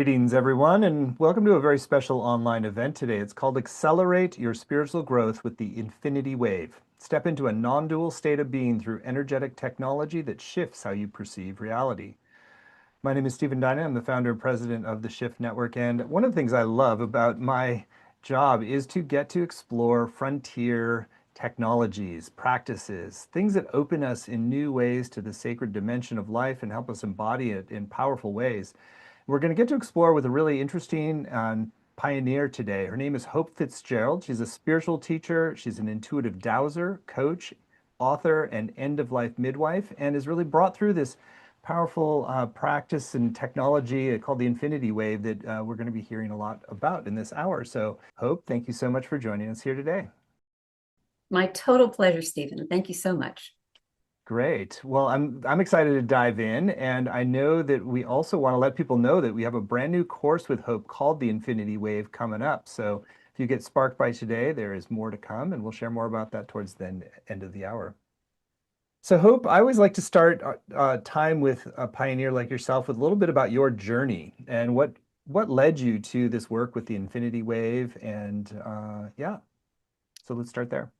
Greetings, everyone, and welcome to a very special online event today. It's called Accelerate Your Spiritual Growth with the Infinity Wave. Step into a non-dual state of being through energetic technology that shifts how you perceive reality. My name is Stephen Dyna. I'm the founder and president of the Shift Network, and one of the things I love about my job is to get to explore frontier technologies, practices, things that open us in new ways to the sacred dimension of life and help us embody it in powerful ways. We're going to get to explore with a really interesting pioneer today. Her name is Hope Fitzgerald. She's a spiritual teacher. She's an intuitive dowser, coach, author, and end-of-life midwife, and has really brought through this powerful practice and technology called the Infinity Wave that we're going to be hearing a lot about in this hour. So, Hope, thank you so much for joining us here today. My total pleasure, Stephen. Thank you so much. Great. Well, I'm excited to dive in, and I know that we also want to let people know that we have a brand new course with Hope called the Infinity Wave coming up. So if you get sparked by today, there is more to come, and we'll share more about that towards the end of the hour. So Hope, I always like to start time with a pioneer like yourself with a little bit about your journey and what led you to this work with the Infinity Wave, and yeah. So let's start there.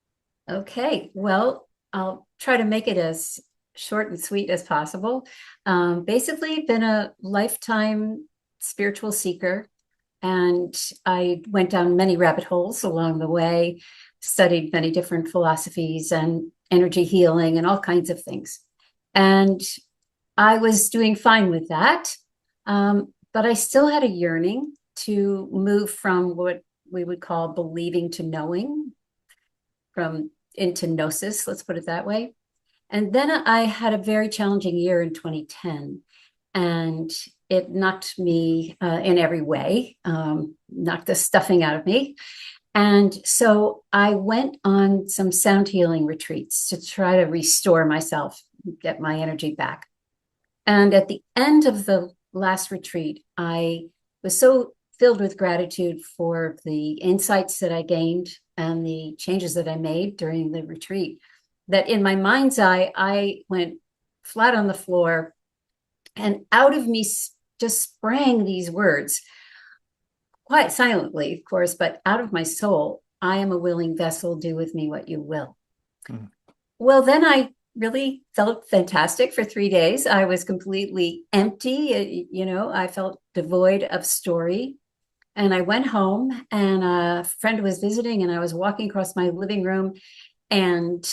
Okay, well, I'll try to make it as short and sweet as possible. Basically, been a lifetime spiritual seeker, and I went down many rabbit holes along the way, studied many different philosophies and energy healing and all kinds of things. And I was doing fine with that, but I still had a yearning to move from what we would call believing to knowing, from into gnosis, let's put it that way. And then I had a very challenging year in 2010, and it knocked me in every way, knocked the stuffing out of me. And so I went on some sound healing retreats to try to restore myself, get my energy back. And at the end of the last retreat, I was so filled with gratitude for the insights that I gained and the changes that I made during the retreat that in my mind's eye, I went flat on the floor, and out of me just sprang these words, quite silently, of course, but out of my soul: I am a willing vessel, do with me what you will. Mm. Well, then I really felt fantastic for 3 days. I was completely empty. I felt devoid of story. And I went home, and a friend was visiting, and I was walking across my living room, and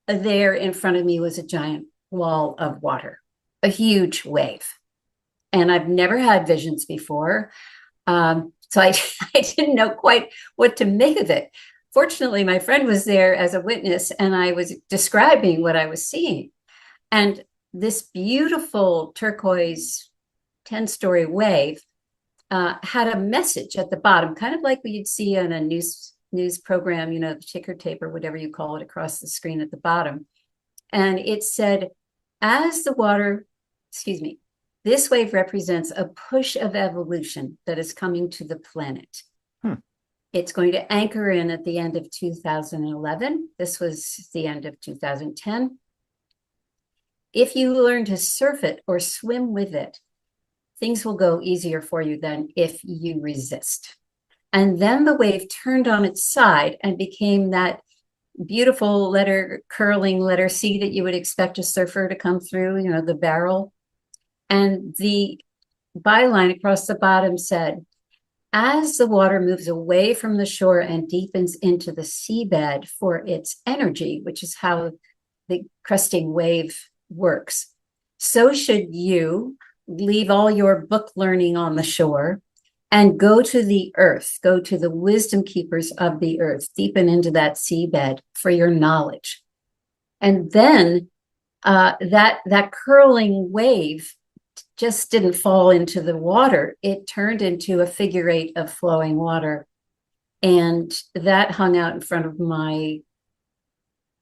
there in front of me was a giant wall of water, a huge wave. And I've never had visions before. So I didn't know quite what to make of it. Fortunately, my friend was there as a witness, and I was describing what I was seeing. And this beautiful turquoise 10-story wave had a message at the bottom, kind of like what you'd see on a news program, the ticker tape or whatever you call it across the screen at the bottom. And it said, as the water, this wave represents a push of evolution that is coming to the planet. It's going to anchor in at the end of 2011. This was the end of 2010. If you learn to surf it or swim with it, things will go easier for you than if you resist. And then the wave turned on its side and became that beautiful curling letter C that you would expect a surfer to come through, the barrel. And the byline across the bottom said, as the water moves away from the shore and deepens into the seabed for its energy, which is how the cresting wave works, so should you leave all your book learning on the shore and go to the earth, go to the wisdom keepers of the earth, deepen into that seabed for your knowledge. And then that curling wave just didn't fall into the water. It turned into a figure eight of flowing water. And that hung out in front of my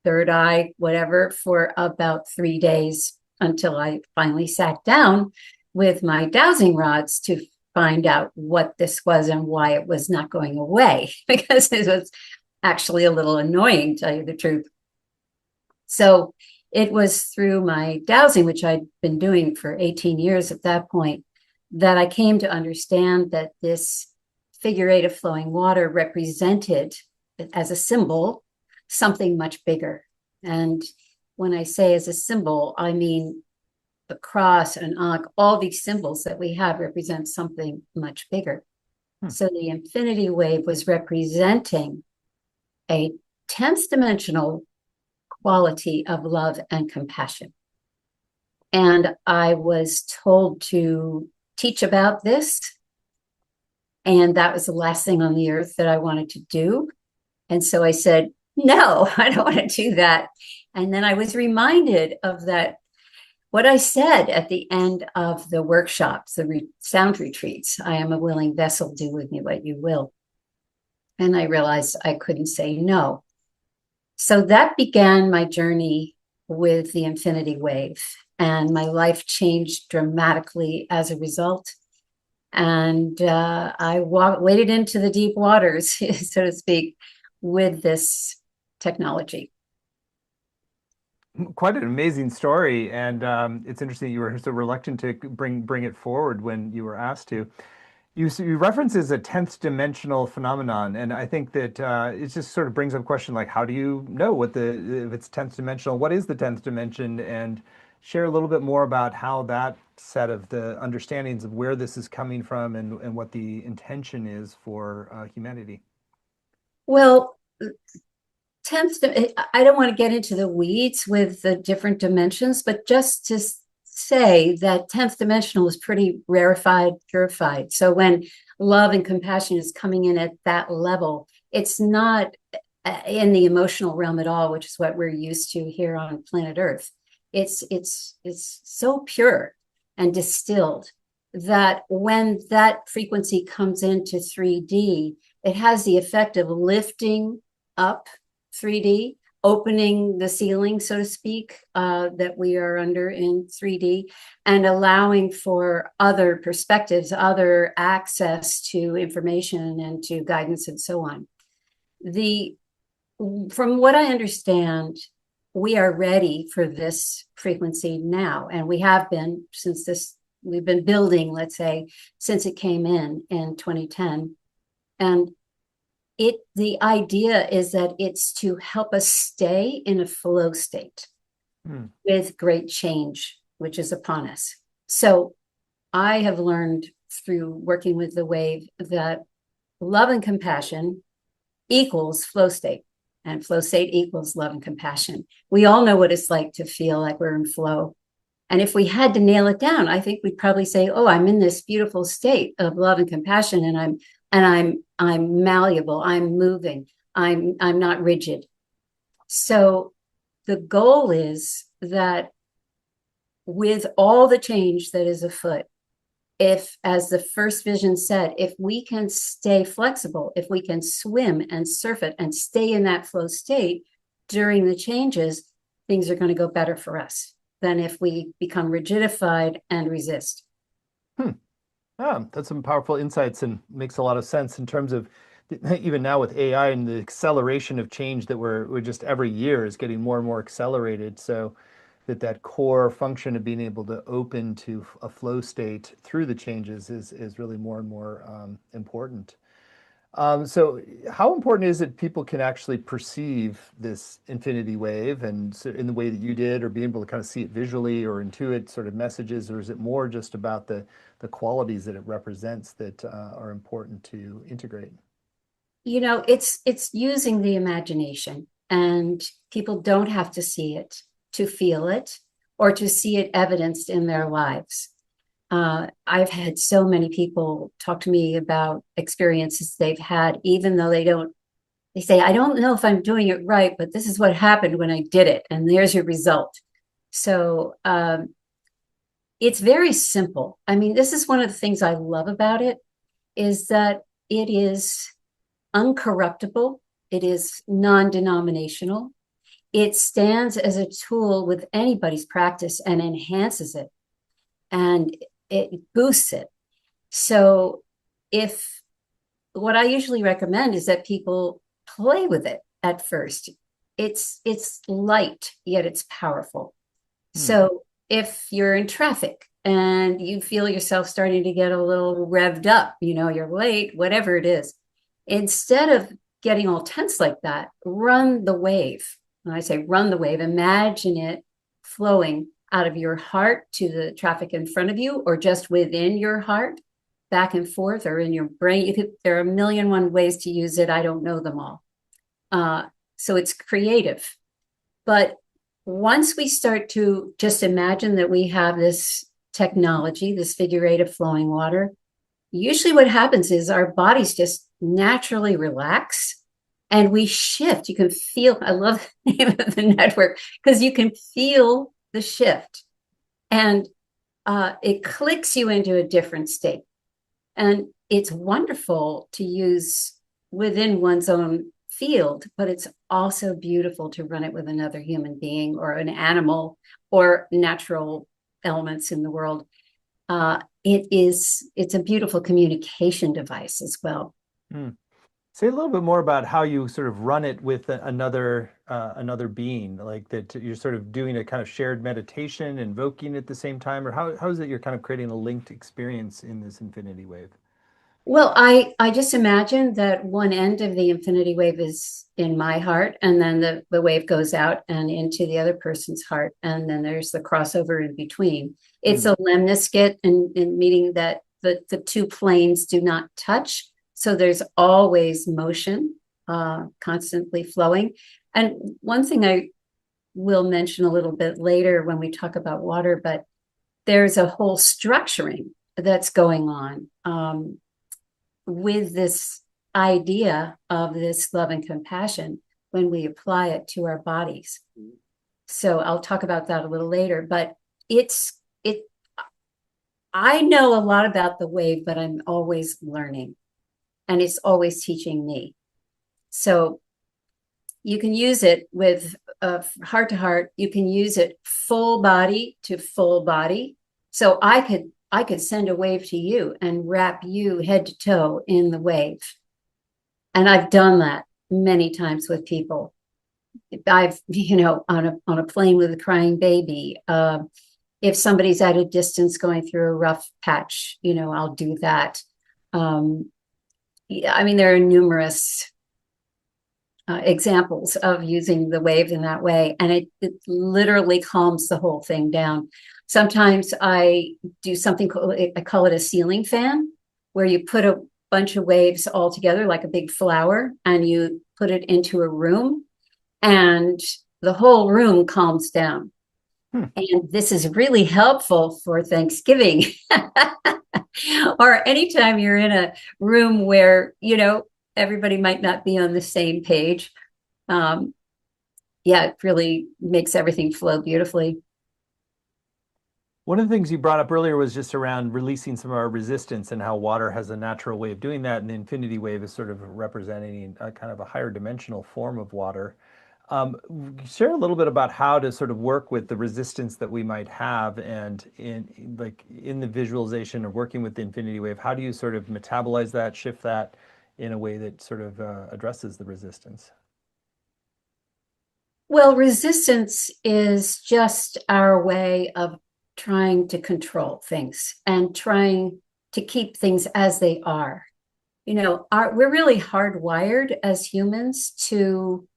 third eye, whatever, for about 3 days, until I finally sat down with my dowsing rods to find out what this was and why it was not going away, because it was actually a little annoying, to tell you the truth. So it was through my dowsing, which I'd been doing for 18 years at that point, that I came to understand that this figure eight of flowing water represented, as a symbol, something much bigger. And when I say as a symbol, I mean the cross and ankh, all these symbols that we have represent something much bigger. Hmm. So the infinity wave was representing a 10th dimensional quality of love and compassion. And I was told to teach about this. And that was the last thing on the earth that I wanted to do. And so I said, no, I don't want to do that. And then I was reminded of that, what I said at the end of the workshops, the sound retreats. I am a willing vessel, do with me what you will. And I realized I couldn't say no. So that began my journey with the infinity wave. And my life changed dramatically as a result. And I waded into the deep waters, so to speak, with this technology. Quite an amazing story, and it's interesting you were so reluctant to bring it forward when you were asked to. You reference as a 10th dimensional phenomenon, and I think that it just sort of brings up a question like, how do you know what if it's 10th dimensional? What is the 10th dimension? And share a little bit more about how that set of the understandings of where this is coming from and what the intention is for humanity. Well, 10th, I don't want to get into the weeds with the different dimensions, but just to say that 10th dimensional is pretty rarefied, purified. So when love and compassion is coming in at that level, it's not in the emotional realm at all, which is what we're used to here on planet Earth. It's so pure and distilled that when that frequency comes into 3D, it has the effect of lifting up 3D, opening the ceiling, so to speak, that we are under in 3D, and allowing for other perspectives, other access to information and to guidance and so on. From what I understand, we are ready for this frequency now, and we have been since this. We've been building, let's say, since it came in 2010, and the idea is that it's to help us stay in a flow state with great change, which is upon us. So I have learned through working with the wave that love and compassion equals flow state, and flow state equals love and compassion. We all know what it's like to feel like we're in flow. And if we had to nail it down, I think we'd probably say, oh, I'm in this beautiful state of love and compassion, and I'm malleable, I'm moving, I'm not rigid. So the goal is that with all the change that is afoot, if, as the first vision said, if we can stay flexible, if we can swim and surf it and stay in that flow state during the changes, things are going to go better for us than if we become rigidified and resist. Yeah, that's some powerful insights and makes a lot of sense in terms of even now with AI and the acceleration of change that we're just every year is getting more and more accelerated. So that core function of being able to open to a flow state through the changes is really more and more important. So how important is it people can actually perceive this infinity wave and so in the way that you did, or be able to kind of see it visually or intuit sort of messages, or is it more just about the qualities that it represents that are important to integrate? You know, it's using the imagination, and people don't have to see it to feel it or to see it evidenced in their lives. I've had so many people talk to me about experiences they've had, even though they say, I don't know if I'm doing it right, but this is what happened when I did it. And there's your result. So it's very simple. I mean, this is one of the things I love about it is that it is uncorruptible. It is non-denominational. It stands as a tool with anybody's practice and enhances it. And it boosts it. So if what I usually recommend is that people play with it at first. It's light, yet it's powerful. So if you're in traffic and you feel yourself starting to get a little revved up, you're late, whatever it is. Instead of getting all tense like that, run the wave. When I say run the wave, imagine it flowing out of your heart to the traffic in front of you, or just within your heart, back and forth, or in your brain. There are a million one ways to use it. I don't know them all. So it's creative. But once we start to just imagine that we have this technology, this figure eight of flowing water, usually what happens is our bodies just naturally relax and we shift. You can feel, I love the name of the network, because you can feel the shift, and it clicks you into a different state. And it's wonderful to use within one's own field, but it's also beautiful to run it with another human being or an animal or natural elements in the world. It's a beautiful communication device as well. Mm. Say a little bit more about how you sort of run it with another being, like that you're sort of doing a kind of shared meditation, invoking at the same time, or how is it you're kind of creating a linked experience in this infinity wave? Well, I just imagine that one end of the infinity wave is in my heart, and then the wave goes out and into the other person's heart, and then there's the crossover in between. It's Mm. a lemniscate, and meaning that the two planes do not touch, so there's always motion, constantly flowing. And one thing I will mention a little bit later when we talk about water, but there's a whole structuring that's going on. With this idea of this love and compassion when we apply it to our bodies. So I'll talk about that a little later, but it's it I know a lot about the wave, but I'm always learning, and it's always teaching me. So you can use it with heart to heart. You can use it full body to full body. So I could send a wave to you and wrap you head to toe in the wave. And I've done that many times with people. I've, on a plane with a crying baby. If somebody's at a distance going through a rough patch, I'll do that. Yeah, I mean, there are numerous examples of using the wave in that way, and it literally calms the whole thing down. Sometimes I do something called, I call it a ceiling fan, where you put a bunch of waves all together like a big flower, and you put it into a room, and the whole room calms down. Hmm. And this is really helpful for Thanksgiving or anytime you're in a room where, everybody might not be on the same page. Um, yeah, it really makes everything flow beautifully. One of the things you brought up earlier was just around releasing some of our resistance and how water has a natural way of doing that, and the infinity wave is sort of representing a kind of a higher dimensional form of water. Share a little bit about how to sort of work with the resistance that we might have, and in the visualization of working with the infinity wave, how do you sort of metabolize that, shift that in a way that sort of addresses the resistance? Well, resistance is just our way of trying to control things and trying to keep things as they are. We're really hardwired as humans to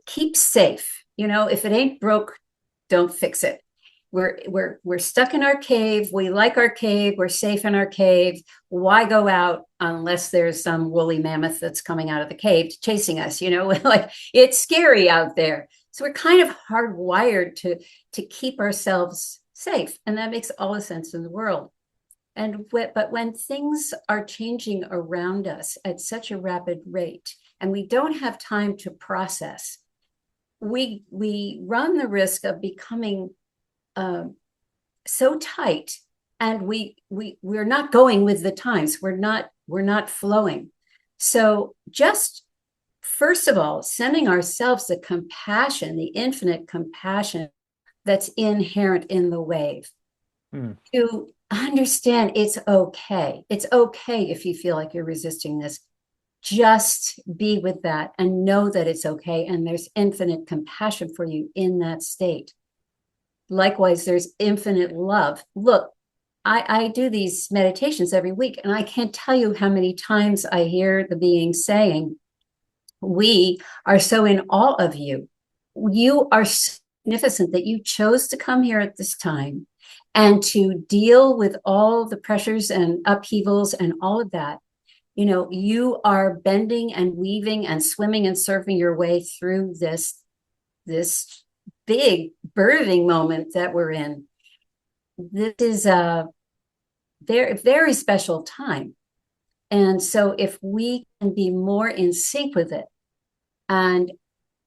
keep safe. If it ain't broke, don't fix it. We're stuck in our cave. We like our cave. We're safe in our cave. Why go out unless there's some woolly mammoth that's coming out of the cave chasing us? Like, it's scary out there. So we're kind of hardwired to keep ourselves safe, and that makes all the sense in the world. But when things are changing around us at such a rapid rate, and we don't have time to process, we run the risk of becoming so tight, and we're not going with the times. We're not flowing. So just first of all, sending ourselves the compassion, the infinite compassion that's inherent in the wave, Hmm. to understand it's okay. It's okay if you feel like you're resisting this. Just be with that and know that it's okay. And there's infinite compassion for you in that state. likewise, there's infinite love. Look, I do these meditations every week, and I can't tell you how many times I hear the being saying, we are so in awe of you. You are so magnificent that you chose to come here at this time and to deal with all the pressures and upheavals and all of that. You know, you are bending and weaving and swimming and surfing your way through this big birthing moment that we're in. This is a very, very special time. And so if we can be more in sync with it and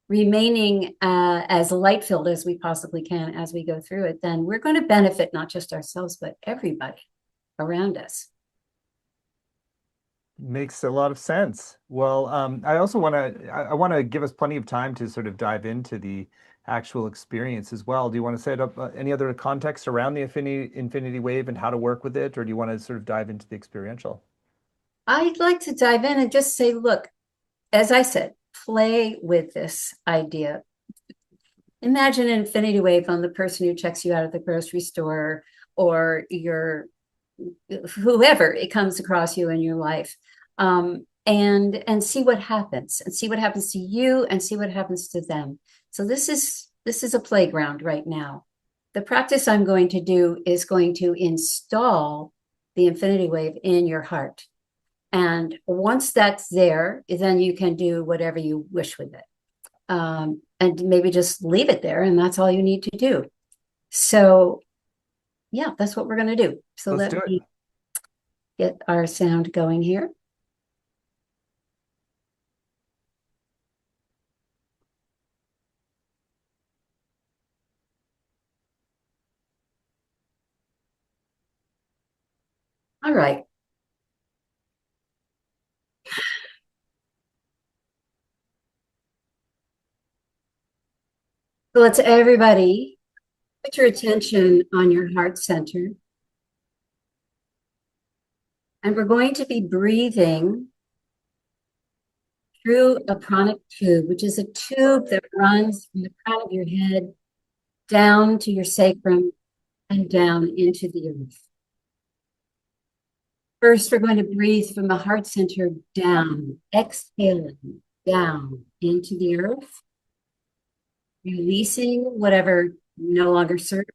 remaining as light filled as we possibly can as we go through it, then we're going to benefit not just ourselves, but everybody around us. Makes a lot of sense. Well, I also want to I want to give us plenty of time to sort of dive into the actual experience as well. Do you want to set up any other context around the infinity wave and how to work with it, or do you want to sort of dive into the experiential? I'd like to dive in and just say, look, as I said, play with this idea. Imagine an infinity wave on the person who checks you out at the grocery store or your whoever it comes across you in your life. And see what happens, and see what happens to you, and see what happens to them. So this is a playground right now. The practice I'm going to do is going to install the infinity wave in your heart. And once that's there, then you can do whatever you wish with it. And maybe just leave it there, and that's all you need to do. So, yeah, that's what we're going to do. So Let's let do it. me get our sound going here. All right. So let's everybody put your attention on your heart center. And we're going to be breathing through a pranic tube, which is a tube that runs from the crown of your head down to your sacrum and down into the earth. First, we're going to breathe from the heart center down, exhaling down into the earth, releasing whatever no longer serves,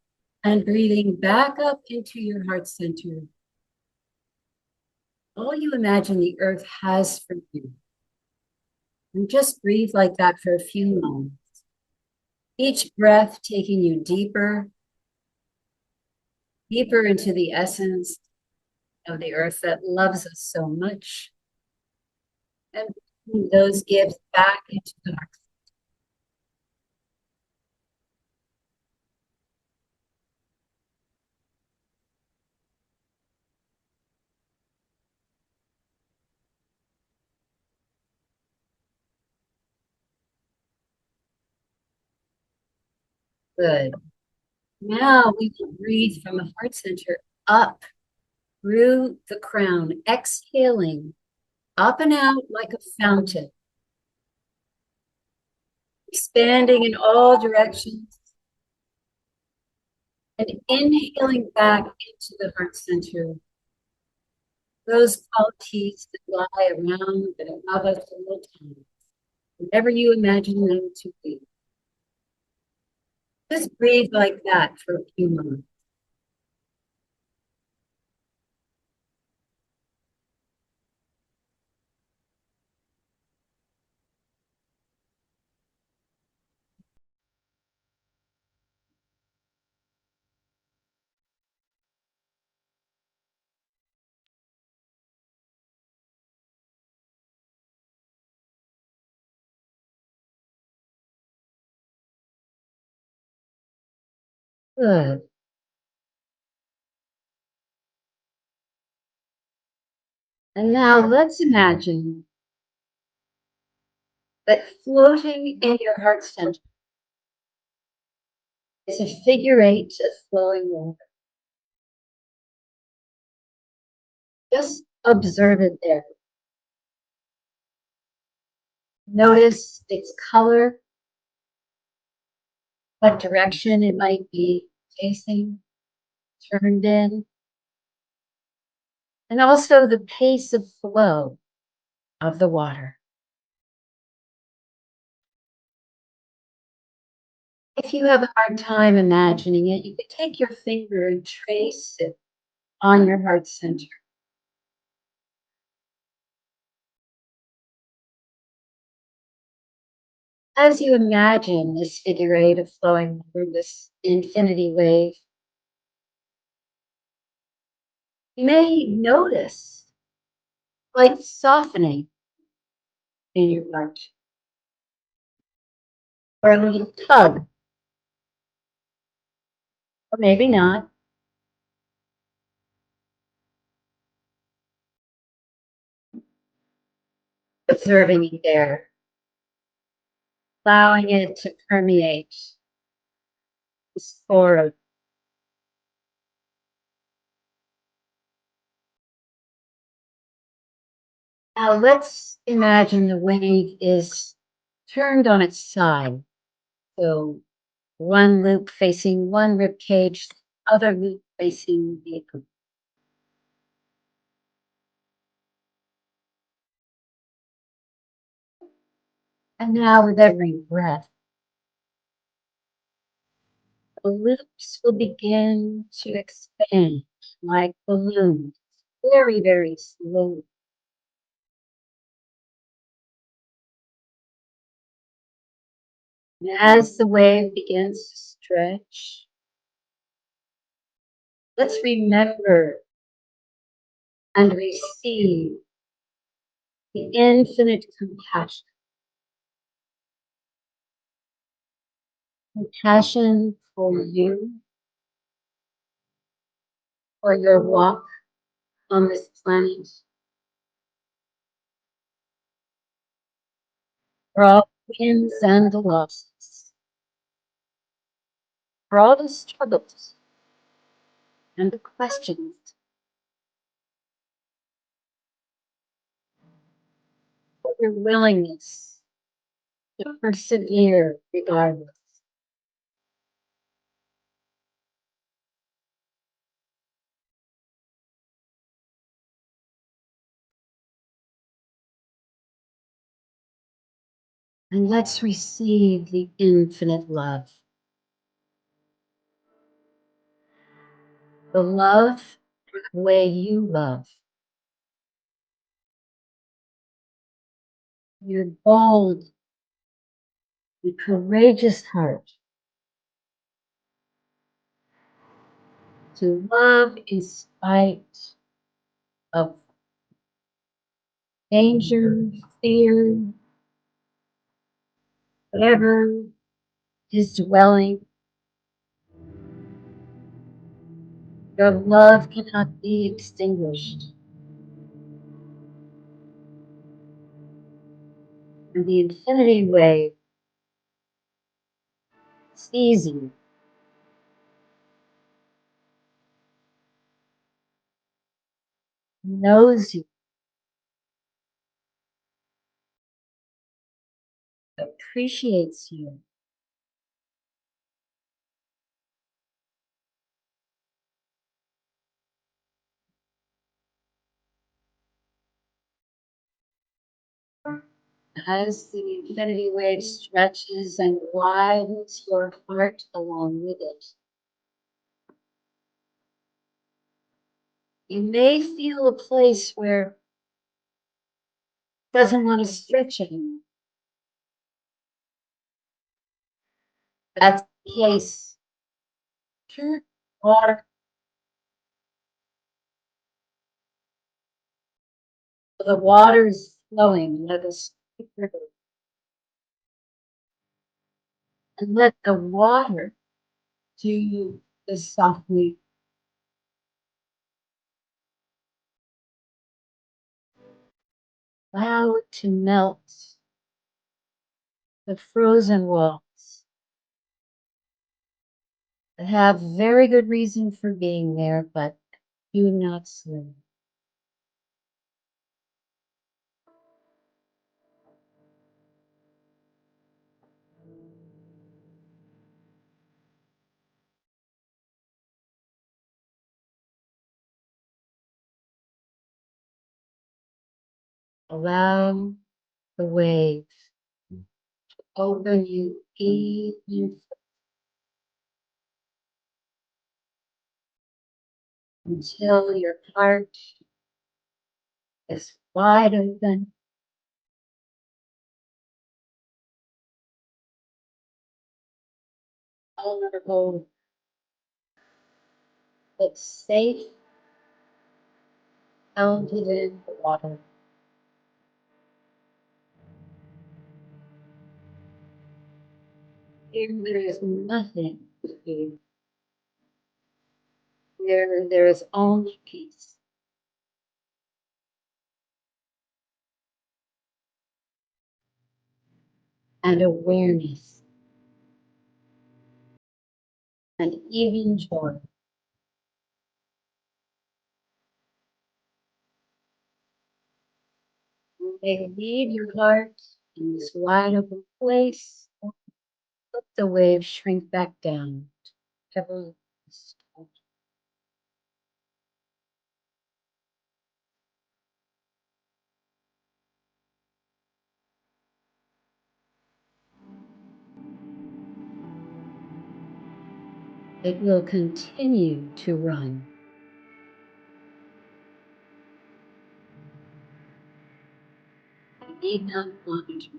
and breathing back up into your heart center. All you imagine the earth has for you. And just breathe like that for a few moments. Each breath taking you deeper, deeper into the essence of the earth that loves us so much. And bringing those gifts back into the heart. Good. Now we will breathe from the heart center up through the crown, exhaling up and out like a fountain, expanding in all directions, and inhaling back into the heart center. Those qualities that lie around and above us all the time, whatever you imagine them to be. Just breathe like that for a few moments. Good. And now let's imagine that floating in your heart center is a figure eight of flowing water. Just observe it there. Notice its color, what direction it might be. facing, turned in, and also the pace of flow of the water. If you have a hard time imagining it, you could take your finger and trace it on your heart center. As you imagine this figure eight of flowing through this infinity wave, you may notice like softening in your heart, or a little tug, or maybe not. Observing it there, allowing it to permeate this aura. Now let's imagine the wave is turned on its side. So one loop facing one rib cage, other loop facing the other. And now with every breath, the loops will begin to expand like balloons, very, very slowly. And as the wave begins to stretch, let's remember and receive the infinite compassion. Compassion for you, for your walk on this planet, for all the wins and the losses, for all the struggles and the questions, for your willingness to persevere regardless. And let's receive the infinite love. The love the way you love. Your bold, your courageous heart to love in spite of danger, fear, whatever is dwelling. Your love cannot be extinguished. And the infinity wave sees you, knows you, appreciates you. As the infinity wave stretches and widens your heart along with it, you may feel a place where it doesn't want to stretch anymore. That's the case. Or the water is flowing, let us and let the water do the softly. Allow it to melt the frozen walls that have very good reason for being there, but do not swim. Allow the wave to open you even until your heart is wide open, vulnerable, but safe, grounded in the water. Here there is nothing to do. There is only peace and awareness and even joy. They leave your heart in this wide open place. Let the waves shrink back down. Ever it will continue to run. You need not monitor.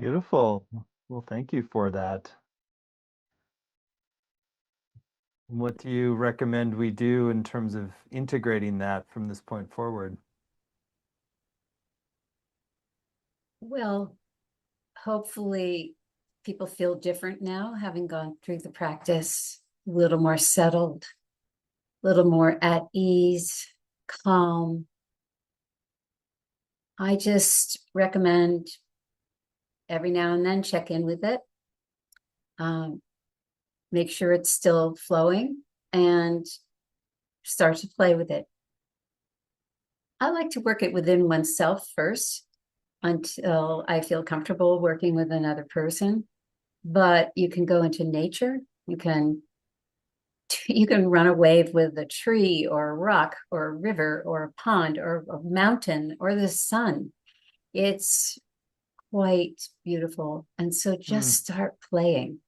Beautiful. Well, thank you for that. What do you recommend we do in terms of integrating that from this point forward? Well, hopefully people feel different now, having gone through the practice, a little more settled, a little more at ease, calm. I just recommend every now and then check in with it, um, make sure it's still flowing, and start to play with it. I like to work it within oneself first until I feel comfortable working with another person. But you can go into nature. You can run a wave with a tree or a rock or a river or a pond or a mountain or the sun. It's quite beautiful. And so Hmm. just start playing.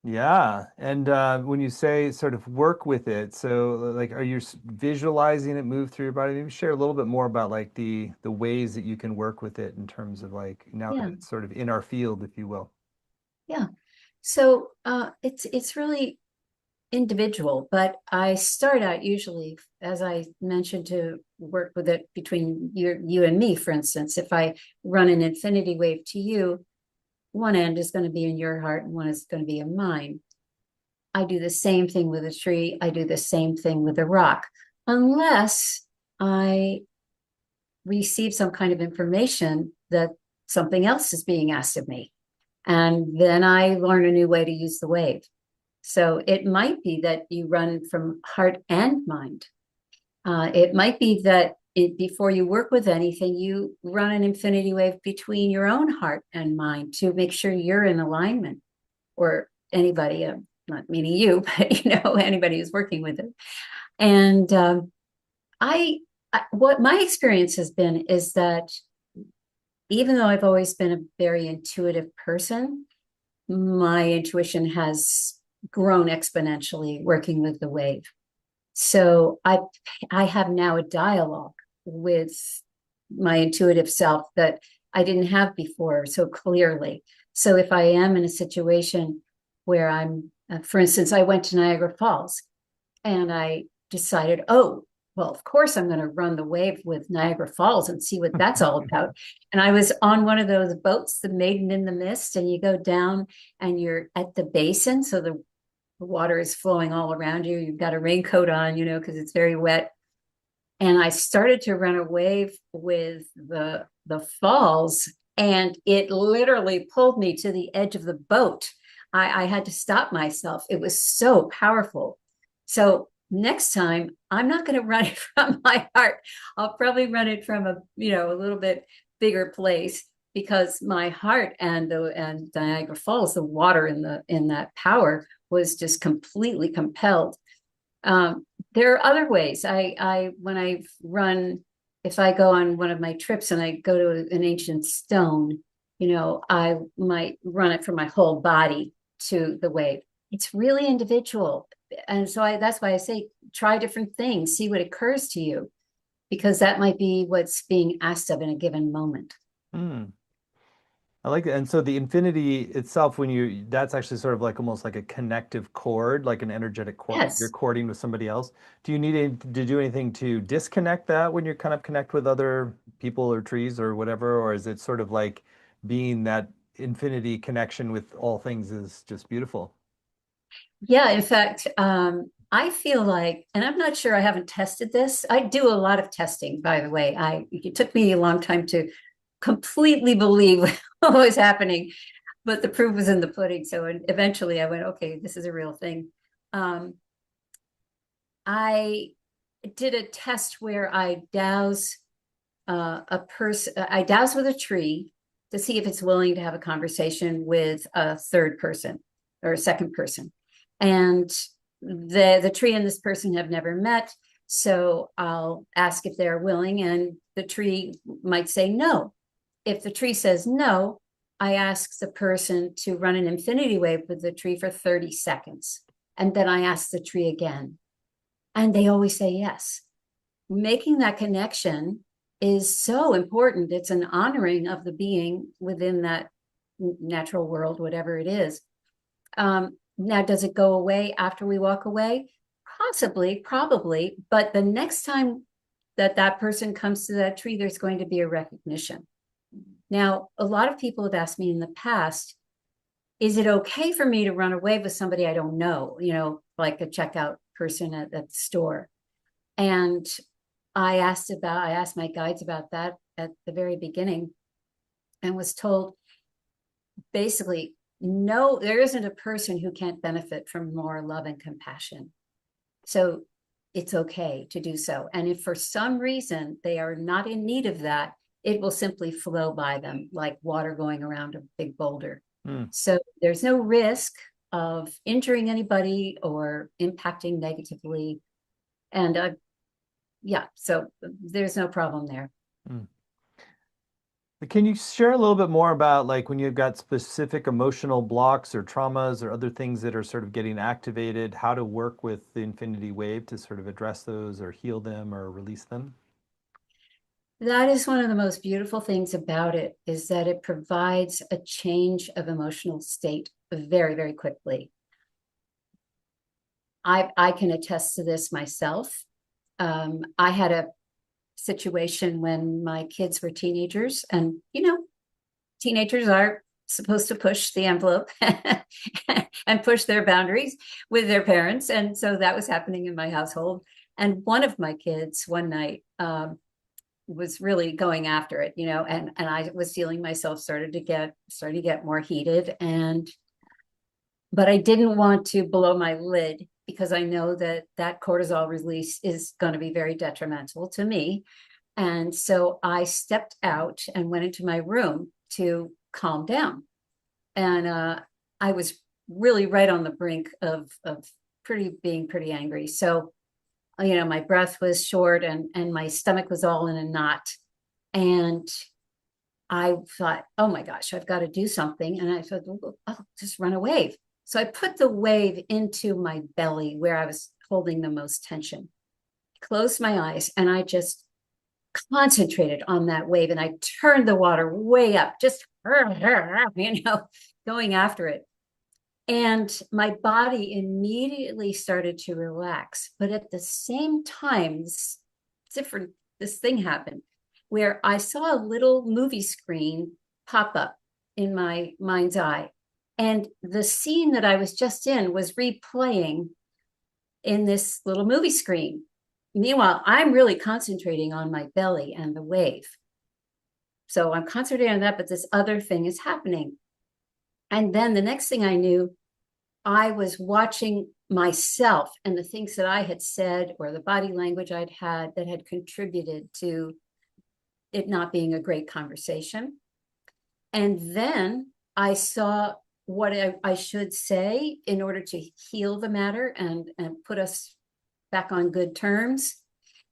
Yeah. And when you say sort of work with it, so like, are you visualizing it move through your body? Maybe share a little bit more about like the ways that you can work with it in terms of like now that Yeah, it's sort of in our field, if you will. yeah. So it's really individual, but I start out usually, as I mentioned, to work with it between you and me, for instance. If I run an infinity wave to you, one end is going to be in your heart and one is going to be in mine. I do the same thing with a tree. I do the same thing with a rock, unless I receive some kind of information that something else is being asked of me. And then I learn a new way to use the wave. So it might be that you run from heart and mind. It might be that before you work with anything, you run an infinity wave between your own heart and mind to make sure you're in alignment, or anybody, not meaning you, but anybody who's working with it. And I, what my experience has been is that even though I've always been a very intuitive person, my intuition has grown exponentially working with the wave. So I have now a dialogue with my intuitive self that I didn't have before so clearly. So if I am in a situation where I'm, for instance, I went to Niagara Falls and I decided, oh, well, of course I'm going to run the wave with Niagara Falls and see what that's all about. And I was on one of those boats, the Maiden in the Mist, and you go down and you're at the basin. So the water is flowing all around you. You've got a raincoat on, because it's very wet. And I started to run a wave with the falls, and it literally pulled me to the edge of the boat. I had to stop myself. It was so powerful. So next time, I'm not going to run it from my heart. I'll probably run it from a little bit bigger place, because my heart and Niagara Falls, the water in that power was just completely compelled. There are other ways. When I've run, if I go on one of my trips and I go to an ancient stone, I might run it from my whole body to the wave. It's really individual. And so that's why I say try different things, see what occurs to you, because that might be what's being asked of in a given moment. Hmm. I like it. And so the infinity itself, that's actually sort of like almost like a connective cord, like an energetic cord that you're Yes. cording with somebody else. Do you need to do anything to disconnect that when you kind of connect with other people or trees or whatever? Or is it sort of like being that infinity connection with all things is just beautiful? Yeah, in fact, I feel like, and I'm not sure, I haven't tested this. I do a lot of testing, by the way. It took me a long time to completely believe what was happening, but the proof was in the pudding. So eventually I went, okay, this is a real thing. Um, I did a test where I douse with a tree to see if it's willing to have a conversation with a third person or a second person. And the tree and this person have never met. So I'll ask if they're willing, and the tree might say no. If the tree says no, I ask the person to run an infinity wave with the tree for 30 seconds. And then I ask the tree again. And they always say yes. Making that connection is so important. It's an honoring of the being within that natural world, whatever it is. Now, does it go away after we walk away? Possibly, probably. But the next time that person comes to that tree, there's going to be a recognition. Now, a lot of people have asked me in the past, is it okay for me to run away with somebody I don't know, like a checkout person at the store? And I asked my guides about that at the very beginning, and was told basically, no, there isn't a person who can't benefit from more love and compassion. So it's okay to do so. And if for some reason they are not in need of that, it will simply flow by them like water going around a big boulder. Hmm. So there's no risk of injuring anybody or impacting negatively. And yeah, so there's no problem there. Hmm. Can you share a little bit more about like when you've got specific emotional blocks or traumas or other things that are sort of getting activated, how to work with the infinity wave to sort of address those or heal them or release them? That is one of the most beautiful things about it, is that it provides a change of emotional state very, very quickly. I can attest to this myself. I had a situation when my kids were teenagers, and teenagers are supposed to push the envelope and push their boundaries with their parents, and so that was happening in my household. And one of my kids one night was really going after it, and I was feeling myself starting to get more heated, but I didn't want to blow my lid, because I know that cortisol release is going to be very detrimental to me. And so I stepped out and went into my room to calm down. And I was really right on the brink of being pretty angry. So, my breath was short, and my stomach was all in a knot. And I thought, oh my gosh, I've got to do something. And I thought, oh, just run a wave. So I put the wave into my belly where I was holding the most tension, closed my eyes, and I just concentrated on that wave. And I turned the water way up, just, going after it. And my body immediately started to relax. But at the same time, this thing happened where I saw a little movie screen pop up in my mind's eye. And the scene that I was just in was replaying in this little movie screen. Meanwhile, I'm really concentrating on my belly and the wave. So I'm concentrating on that, but this other thing is happening. And then the next thing I knew, I was watching myself and the things that I had said or the body language I'd had that had contributed to it not being a great conversation. And then I saw what I should say in order to heal the matter and put us back on good terms.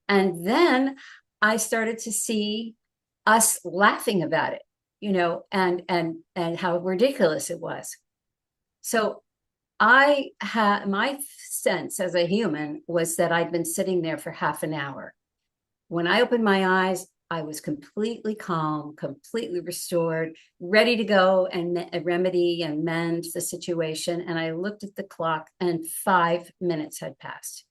And then I started to see us laughing about it, and how ridiculous it was. So I had my sense as a human was that I'd been sitting there for half an hour. When I opened my eyes, I was completely calm, completely restored, ready to go and remedy and mend the situation. And I looked at the clock, and 5 minutes had passed.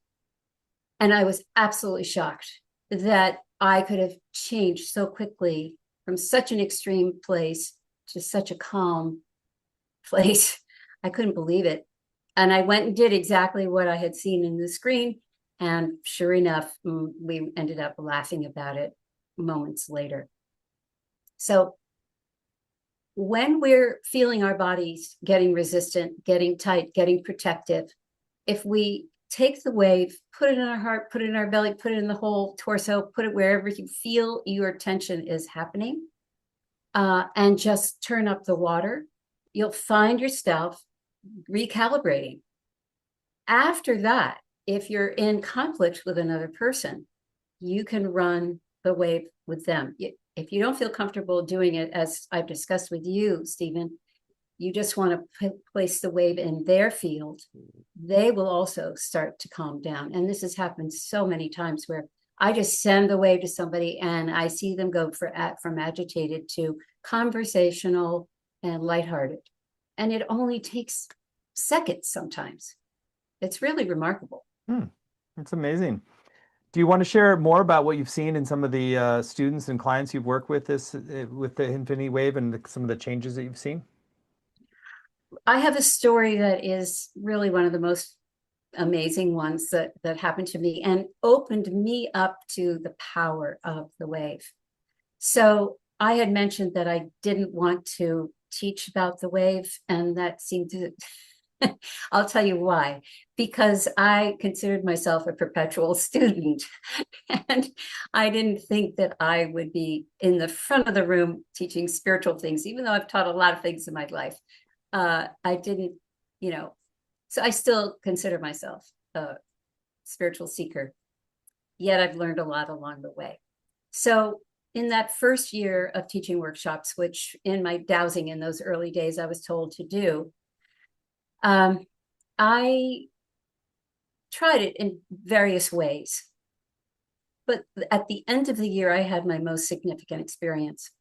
And I was absolutely shocked that I could have changed so quickly from such an extreme place to such a calm place. I couldn't believe it. And I went and did exactly what I had seen in the screen. And sure enough, we ended up laughing about it moments later. So when we're feeling our bodies getting resistant, getting tight, getting protective, if we take the wave, put it in our heart, put it in our belly, put it in the whole torso, put it wherever you feel your tension is happening, and just turn up the water, you'll find yourself recalibrating. After that, if you're in conflict with another person, you can run the wave with them. If you don't feel comfortable doing it, as I've discussed with you, Stephen, you just want to place the wave in their field, they will also start to calm down. And this has happened so many times where I just send the wave to somebody and I see them go from agitated to conversational and lighthearted. And it only takes seconds sometimes. It's really remarkable. That's amazing. Do you want to share more about what you've seen in some of the students and clients you've worked with with the Infinity Wave and some of the changes that you've seen? I have a story that is really one of the most amazing ones that happened to me and opened me up to the power of the wave. So I had mentioned that I didn't want to teach about the wave, and that seemed to I'll tell you why. Because I considered myself a perpetual student, and I didn't think that I would be in the front of the room teaching spiritual things, even though I've taught a lot of things in my life. I didn't, so I still consider myself a spiritual seeker, yet I've learned a lot along the way. So in that first year of teaching workshops, which in my dowsing in those early days I was told to do, I tried it in various ways. But at the end of the year, I had my most significant experience.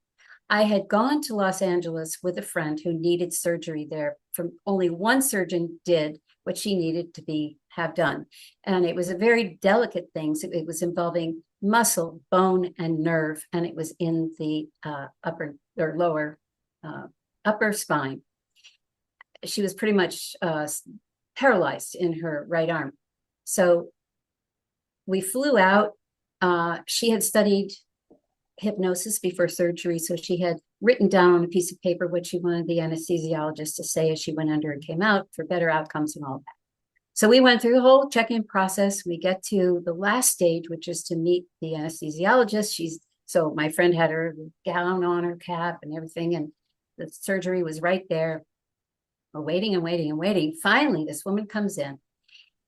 I had gone to Los Angeles with a friend who needed surgery there. From only one surgeon did what she needed to have done. And it was a very delicate thing. So it was involving muscle, bone, and nerve. And it was in the upper or lower upper spine. She was pretty much paralyzed in her right arm. So we flew out. She had studied hypnosis before surgery, so she had written down on a piece of paper what she wanted the anesthesiologist to say as she went under and came out for better outcomes and all that. So we went through the whole check-in process. We get to the last stage, which is to meet the anesthesiologist. So my friend had her gown on, her cap and everything, and the surgery was right there. We're waiting and waiting and waiting. Finally, this woman comes in,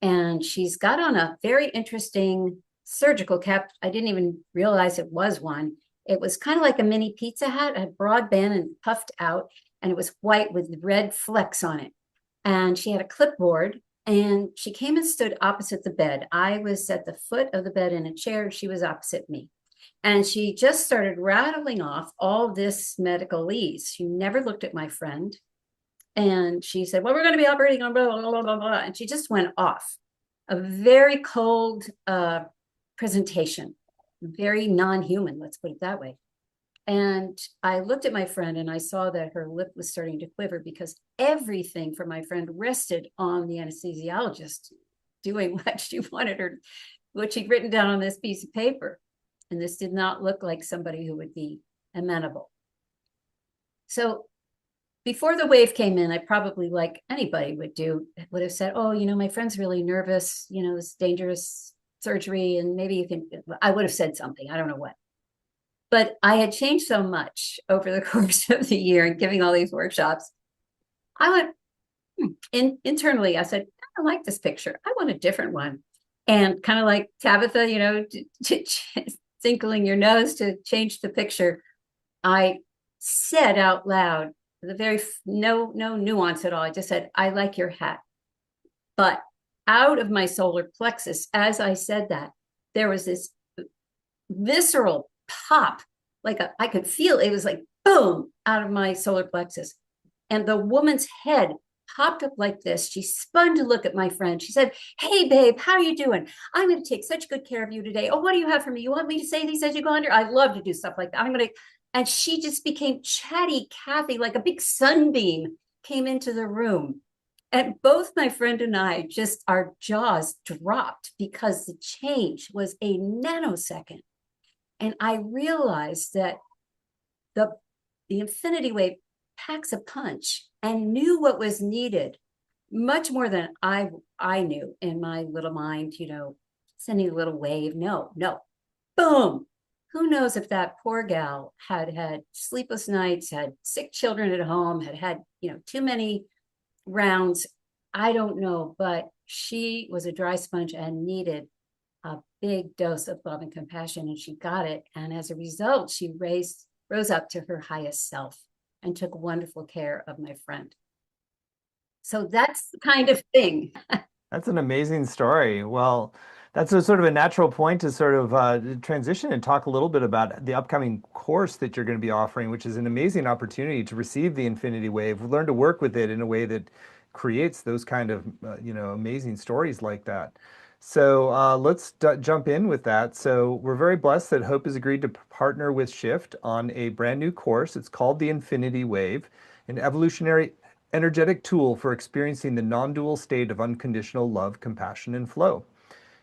and she's got on a very interesting surgical cap. I didn't even realize it was one. It was kind of like a mini pizza hat, a broad band and puffed out, and it was white with red flecks on it. And she had a clipboard, and she came and stood opposite the bed. I was at the foot of the bed in a chair. She was opposite me. And she just started rattling off all this medical ease. She never looked at my friend. And she said, well, we're going to be operating on blah, blah, blah, blah, blah. And she just went off. A very cold presentation, very non-human, let's put it that way. And I looked at my friend and I saw that her lip was starting to quiver because everything for my friend rested on the anesthesiologist doing what she wanted her, what she'd written down on this piece of paper. And this did not look like somebody who would be amenable. So before the wave came in, I probably, like anybody would do, would have said, oh, my friend's really nervous, it's dangerous surgery. And maybe you can, I would have said something, I don't know what. But I had changed so much over the course of the year and giving all these workshops. I went internally, I said, I don't like this picture. I want a different one. And kind of like Tabitha, tinkling your nose to change the picture. I said out loud, the very no nuance at all. I just said, I like your hat. But out of my solar plexus, as I said that, there was this visceral pop, I could feel it was like boom out of my solar plexus. And the woman's head popped up like this. She spun to look at my friend. She said, hey, babe, how are you doing? I'm going to take such good care of you today. Oh, what do you have for me? You want me to say these as you go under? I love to do stuff like that. And she just became chatty Kathy, like a big sunbeam came into the room. And both my friend and I, just our jaws dropped because the change was a nanosecond. And I realized that the infinity wave packs a punch and knew what was needed much more than I knew in my little mind, sending a little wave. No, boom. Who knows if that poor gal had sleepless nights, had sick children at home, had too many rounds. I don't know, but she was a dry sponge and needed a big dose of love and compassion, and she got it. And as a result, she rose up to her highest self and took wonderful care of my friend. So that's the kind of thing. That's an amazing story. Well, that's a sort of a natural point to sort of transition and talk a little bit about the upcoming course that you're going to be offering, which is an amazing opportunity to receive the infinity wave, learn to work with it in a way that creates those kind of, amazing stories like that. So let's jump in with that. So we're very blessed that Hope has agreed to partner with Shift on a brand new course. It's called the Infinity Wave, an evolutionary energetic tool for experiencing the non-dual state of unconditional love, compassion, and flow.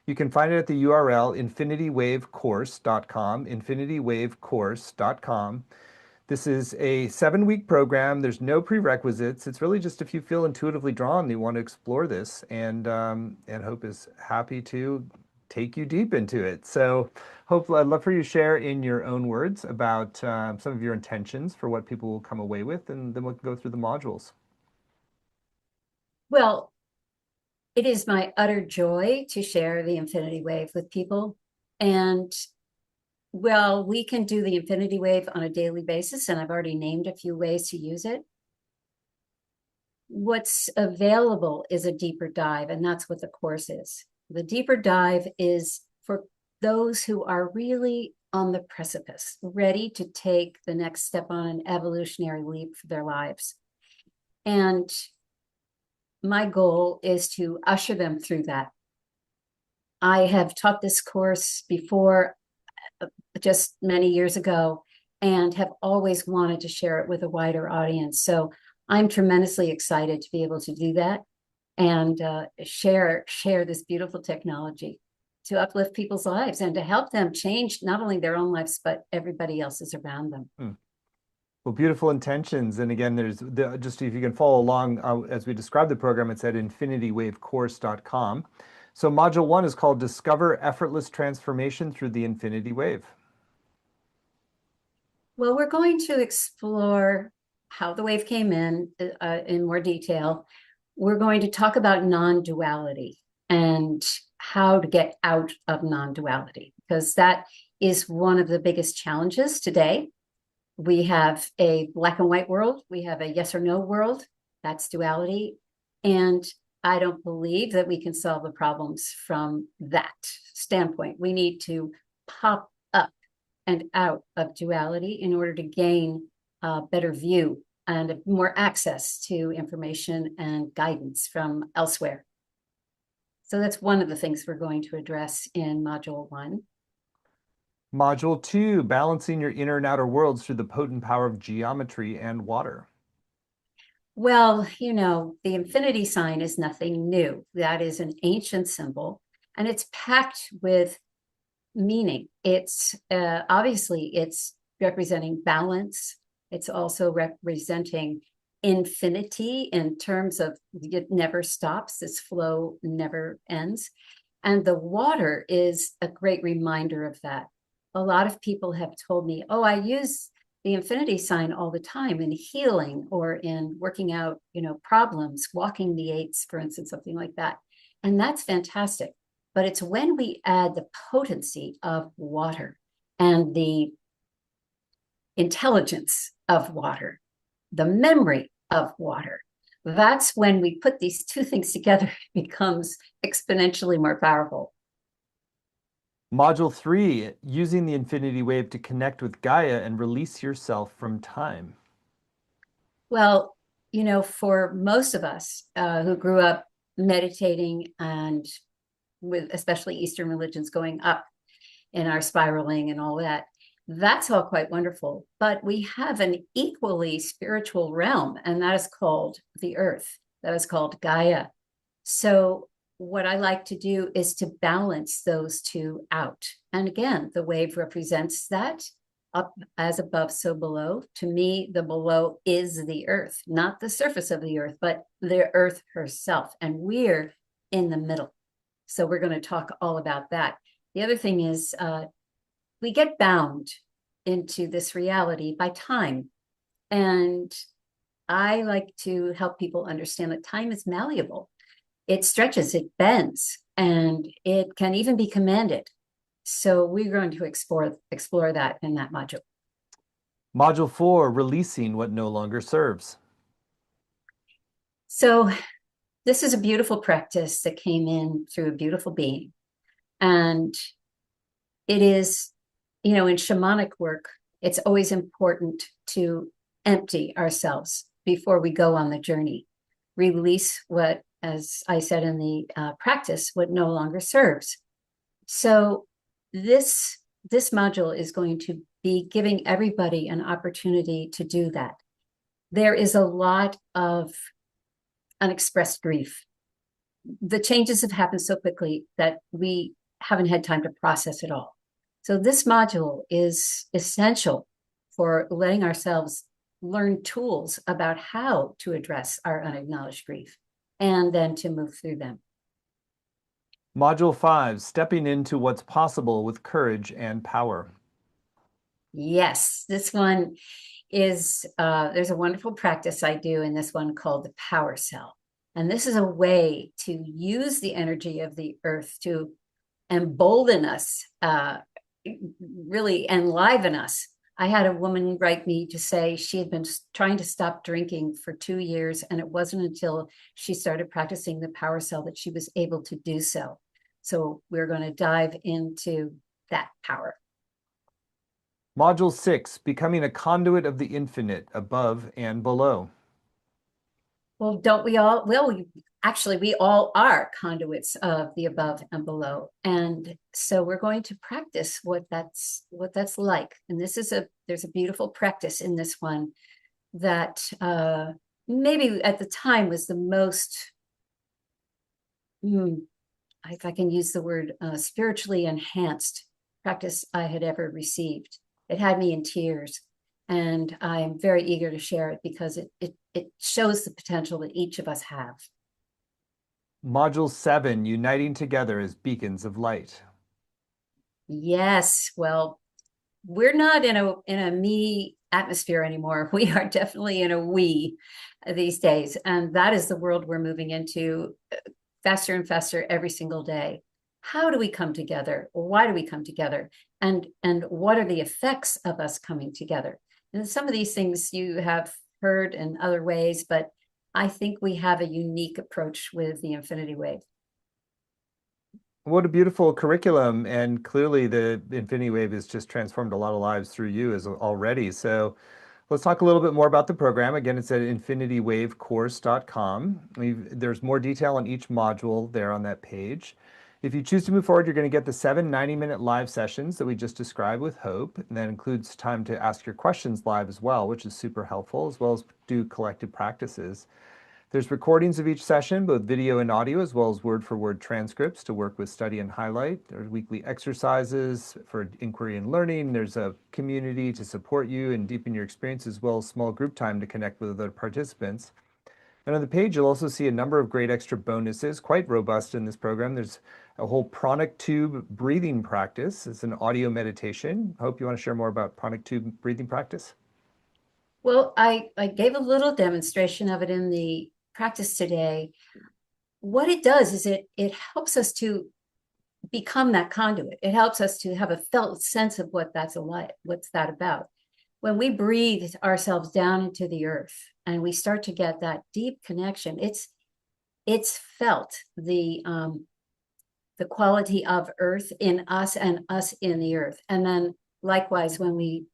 You can find it at the URL infinitywavecourse.com, infinitywavecourse.com. This is a 7-week program. There's no prerequisites. It's really just if you feel intuitively drawn, you want to explore this, and Hope is happy to take you deep into it. So, Hope, I'd love for you to share in your own words about some of your intentions for what people will come away with, and then we'll go through the modules. Well, it is my utter joy to share the infinity wave with people. And well, we can do the infinity wave on a daily basis, and I've already named a few ways to use it. What's available is a deeper dive, and that's what the course is. The deeper dive is for those who are really on the precipice, ready to take the next step on an evolutionary leap for their lives. And my goal is to usher them through that. I have taught this course before, just many years ago, and have always wanted to share it with a wider audience. So I'm tremendously excited to be able to do that and share this beautiful technology to uplift people's lives and to help them change not only their own lives, but everybody else's around them. Well, beautiful intentions. And again, there's just if you can follow along as we describe the program, it's at infinitywavecourse.com. So module 1 is called Discover Effortless Transformation Through the Infinity Wave. Well, we're going to explore how the wave came in more detail. We're going to talk about non-duality and how to get out of non-duality, because that is one of the biggest challenges today. We have a black and white world. We have a yes or no world. That's duality. And I don't believe that we can solve the problems from that standpoint. We need to pop up and out of duality in order to gain a better view and more access to information and guidance from elsewhere. So that's one of the things we're going to address in Module 1. Module 2, balancing your inner and outer worlds through the potent power of geometry and water. Well, the infinity sign is nothing new. That is an ancient symbol, and it's packed with meaning. It's obviously it's representing balance. It's also representing infinity in terms of it never stops. This flow never ends. And the water is a great reminder of that. A lot of people have told me, oh, I use the infinity sign all the time in healing or in working out, problems, walking the eights, for instance, something like that. And that's fantastic. But it's when we add the potency of water and the intelligence of water, the memory of water, that's when we put these two things together, it becomes exponentially more powerful. Module 3, using the infinity wave to connect with Gaia and release yourself from time. Well, for most of us who grew up meditating and with especially Eastern religions going up in our spiraling and all that, that's all quite wonderful. But we have an equally spiritual realm, and that is called the earth. That is called Gaia. So what I like to do is to balance those two out. And again, the wave represents that. Up as above, so below. To me, the below is the earth, not the surface of the earth, but the earth herself. And we're in the middle. So we're going to talk all about that. The other thing is we get bound into this reality by time. And I like to help people understand that time is malleable. It stretches, it bends, and it can even be commanded. So we're going to explore that in that module. Module 4, releasing what no longer serves. So this is a beautiful practice that came in through a beautiful being. And it is, in shamanic work, it's always important to empty ourselves before we go on the journey. Release what, as I said in the practice, what no longer serves. So this module is going to be giving everybody an opportunity to do that. There is a lot of unexpressed grief. The changes have happened so quickly that we haven't had time to process it all. So this module is essential for letting ourselves learn tools about how to address our unacknowledged grief and then to move through them. Module 5, stepping into what's possible with courage and power. Yes, this one is, there's a wonderful practice I do in this one called the power cell. And this is a way to use the energy of the earth to embolden us, really enliven us. I had a woman write me to say she had been trying to stop drinking for 2 years, and it wasn't until she started practicing the power cell that she was able to do so. So we're going to dive into that power. Module 6, becoming a conduit of the infinite above and below. Well, don't we all? Well, actually, we all are conduits of the above and below, and so we're going to practice what that's like. And there's a beautiful practice in this one that maybe at the time was the most, if I can use the word, spiritually enhanced practice I had ever received. It had me in tears. And I'm very eager to share it because it shows the potential that each of us have. Module 7, uniting together as beacons of light. Yes, well, we're not in a me atmosphere anymore. We are definitely in a we these days. And that is the world we're moving into faster and faster every single day. How do we come together? Why do we come together? And what are the effects of us coming together? And some of these things you have heard in other ways, but I think we have a unique approach with the Infinity Wave. What a beautiful curriculum. And clearly the Infinity Wave has just transformed a lot of lives through you as already. So Let's talk a little bit more about the program. Again, it's at infinitywavecourse.com. There's more detail on each module there on that page. If you choose to move forward, you're going to get the 7 90-minute live sessions that we just described with Hope. And that includes time to ask your questions live as well, which is super helpful, as well as do collective practices. There's recordings of each session, both video and audio, as well as word-for-word transcripts to work with, study, and highlight. There's weekly exercises for inquiry and learning. There's a community to support you and deepen your experience, as well as small group time to connect with other participants. And on the page, you'll also see a number of great extra bonuses, quite robust in this program. There's a whole pranic tube breathing practice. It's an audio meditation. Hope you want to share more about pranic tube breathing practice. Well, I gave a little demonstration of it in the practice today. What it does is it helps us to become that conduit. It helps us to have a felt sense of what that's what's that about. When we breathe ourselves down into the earth and we start to get that deep connection, it's felt the quality of earth in us and us in the earth. And then likewise, when we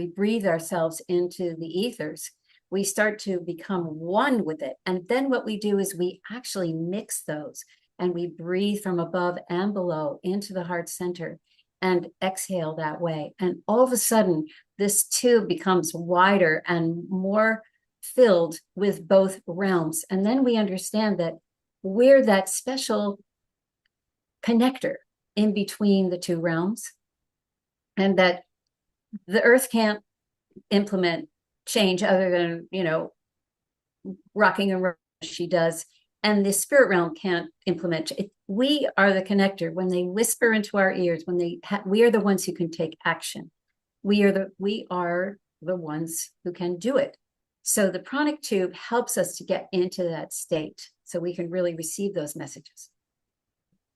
breathe ourselves into the ethers, we start to become one with it. And then what we do is we actually mix those and we breathe from above and below into the heart center and exhale that way. And all of a sudden, this tube becomes wider and more filled with both realms. And then we understand that we're that special connector in between the two realms, and that the earth can't implement change other than, rocking and rolling as she does. And the spirit realm can't implement it. We are the connector. When they whisper into our ears, we are the ones who can take action. We are the ones who can do it. So the pranic tube helps us to get into that state so we can really receive those messages.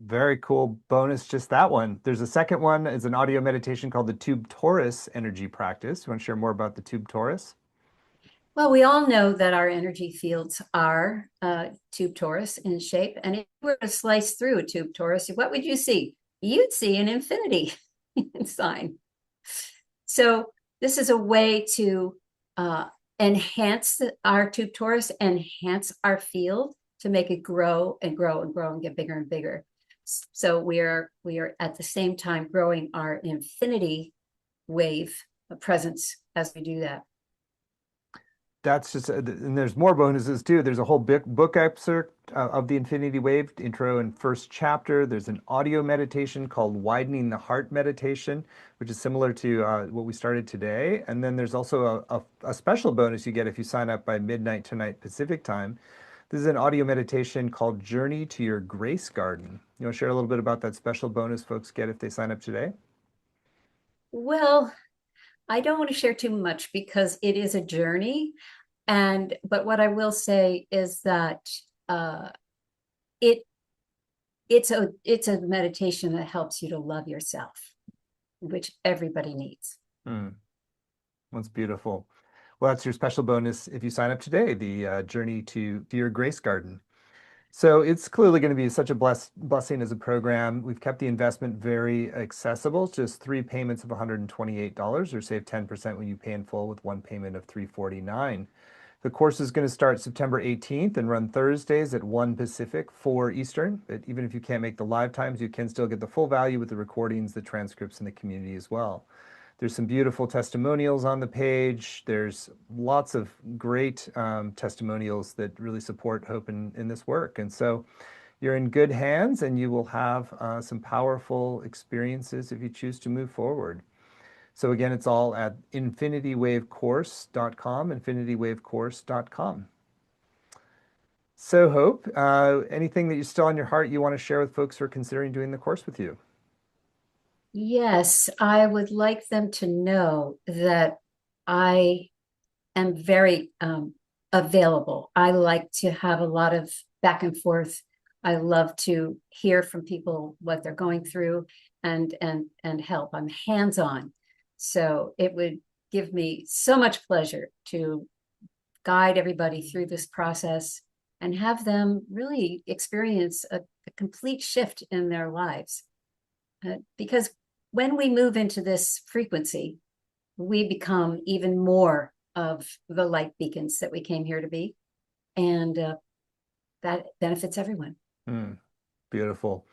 Very cool bonus, just that one. There's a second one, is an audio meditation called the Tube Taurus Energy Practice. You want to share more about the Tube Taurus? Well, we all know that our energy fields are tube torus in shape. And if you were to slice through a tube torus, what would you see? You'd see an infinity sign. So this is a way to enhance our tube torus, enhance our field to make it grow and grow and grow and get bigger and bigger. So we are at the same time growing our infinity wave presence as we do that. That's just, and there's more bonuses too. There's a whole book excerpt of the Infinity Wave, intro and first chapter. There's an audio meditation called Widening the Heart Meditation, which is similar to what we started today. And then there's also a special bonus you get if you sign up by midnight tonight Pacific time. This is an audio meditation called Journey to Your Grace Garden. You want to share a little bit about that special bonus folks get if they sign up today? Well, I don't want to share too much because it is a journey. But what I will say is that it's a meditation that helps you to love yourself, which everybody needs. That's beautiful. Well, that's your special bonus if you sign up today, the Journey to Your Grace Garden. So it's clearly going to be such a blessing as a program. We've kept the investment very accessible, just 3 payments of $128, or save 10% when you pay in full with one payment of $349. The course is going to start September 18th and run Thursdays at 1 Pacific, 4 Eastern. But even if you can't make the live times, you can still get the full value with the recordings, the transcripts, and the community as well. There's some beautiful testimonials on the page. There's lots of great testimonials that really support Hope in this work. And so you're in good hands, and you will have some powerful experiences if you choose to move forward. So again, it's all at infinitywavecourse.com, infinitywavecourse.com. So Hope, anything that you still on your heart you want to share with folks who are considering doing the course with you? Yes, I would like them to know that I am very available. I like to have a lot of back and forth. I love to hear from people what they're going through and help. I'm hands-on. So it would give me so much pleasure to guide everybody through this process and have them really experience a complete shift in their lives. Because when we move into this frequency, we become even more of the light beacons that we came here to be. And that benefits everyone. Mm, beautiful.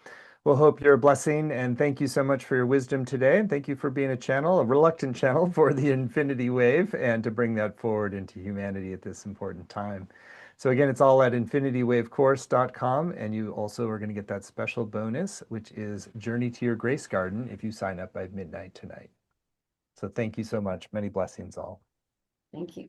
Well, hope you're a blessing, and thank you so much for your wisdom today. And thank you for being a channel, a reluctant channel for the infinity wave, and to bring that forward into humanity at this important time. So again, it's all at infinitywavecourse.com, and you also are going to get that special bonus, which is Journey to Your Grace Garden if you sign up by midnight tonight. So thank you so much. Many blessings all. Thank you.